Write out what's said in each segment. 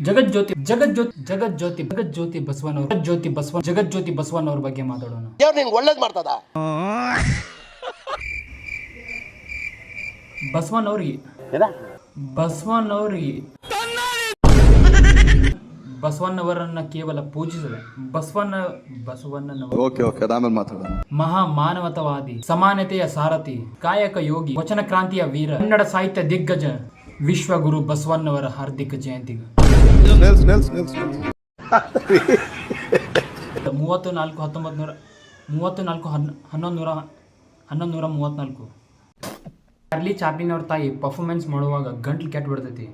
ಜಗಜ್ಯೋತಿ ಬಸವಣ್ಣವ್ರ ಬಗ್ಗೆ ಮಾತಾಡೋಣ. ಒಳ್ಳೇದ್ ಮಾಡ್ತದ ಬಸವಣ್ಣವರನ್ನ ಕೇವಲ ಪೂಜಿಸದೆ ಮಹಾ ಮಾನವತಾವಾದಿ, ಸಮಾನತೆಯ ಸಾರಥಿ, ಕಾಯಕ ಯೋಗಿ, ವಚನ ಕ್ರಾಂತಿಯ ವೀರ, ಕನ್ನಡ ಸಾಹಿತ್ಯ ದಿಗ್ಗಜ, ವಿಶ್ವಗುರು ಬಸವಣ್ಣವರ ಹಾರ್ದಿಕ ಜಯಂತಿ. 34/11/1134 ಚಾರ್ಲಿ ಚಾಪ್ಲಿನ್ ಅವ್ರ ತಾಯಿ ಪರ್ಫಾರ್ಮೆನ್ಸ್ ಮಾಡುವಾಗ ಗಂಟ್ಲು ಕೆಟ್ಟು ಬಿಡ್ತೈತಿ.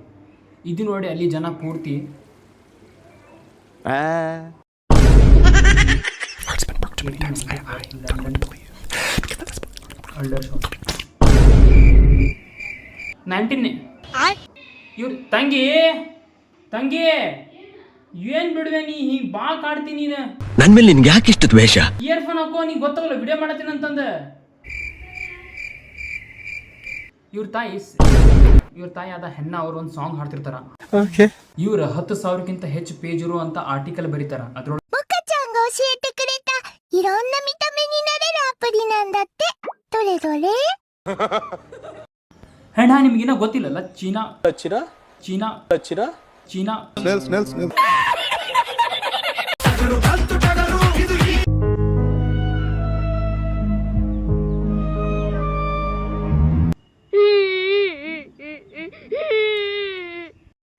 ಇದು ನೋಡಿ ಅಲ್ಲಿ ಜನ ಪೂರ್ತಿ ಇವ್ರು ತಂಗಿ ಏನ್ ಬಿಡುವೆ ನೀ ಹಿಂಗ್ ಬಾ ಕಾಡ್ತೀನಿ ನೀನು. ನನ್ ಮೇಲೆ ನಿನ್ಗೆ ಯಾಕೆ ಇಷ್ಟ ದ್ವೇಷ? ಇಯರ್ಫೋನ್ ಹಾಕೋ, ನೀ ಗೊತ್ತಾಗಲ್ಲ ವಿಡಿಯೋ ಮಾಡತ್ತೀನಿ ಅಂತಂದ. ಇವ್ರ ತಾಯಿ ಆದ ಹೆಣ್ಣ ಅವ್ರು ಒಂದು ಸಾಂಗ್ ಹಾಡ್ತಿರ್ತಾರ. ಇವ್ರ 10,000ಕ್ಕಿಂತ ಹೆಚ್ಚು ಪೇಜ್ ಇರುವಂತ ಆರ್ಟಿಕಲ್ ಬರೀತಾರ. ಅದ್ರೊಳಗೆ ಹೆಣ್ಣ ನಿಮ್ಗಿನ್ನ ಗೊತ್ತಿಲ್ಲಲ್ಲ, ಚೀನಾ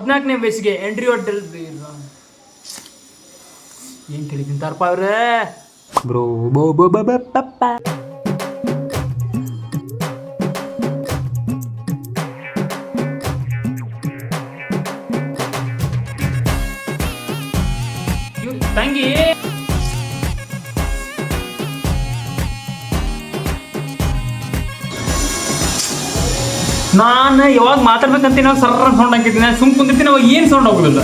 ಹದಿನಾಲ್ಕನೇ ವಯಸ್ಸಿಗೆ ಎಂಡ್ರಿಯೋ ಡೆಲ್ ಏನ್ ತಿಳಿ ತಿಂತಾರಪ್ಪ ಅವ್ರೆ ಬ್ರೋ ಬೋ ಬೋ ಬೋ ಪಪ್ಪ. ತಂಗಿ ನಾನು ಯಾವಾಗ ಮಾತಾಡ್ಬೇಕಂತೀನಿ, ನಾವು ಸರ್ರ ಸೌಂಡ್ ಹಾಕಿದ್ದೀನಿ, ಸುಮ್ ಕುಂದಿರ್ತೀನಿ, ಅವಾಗ ಏನು ಸೌಂಡ್ ಹೋಗೋದಿಲ್ಲ.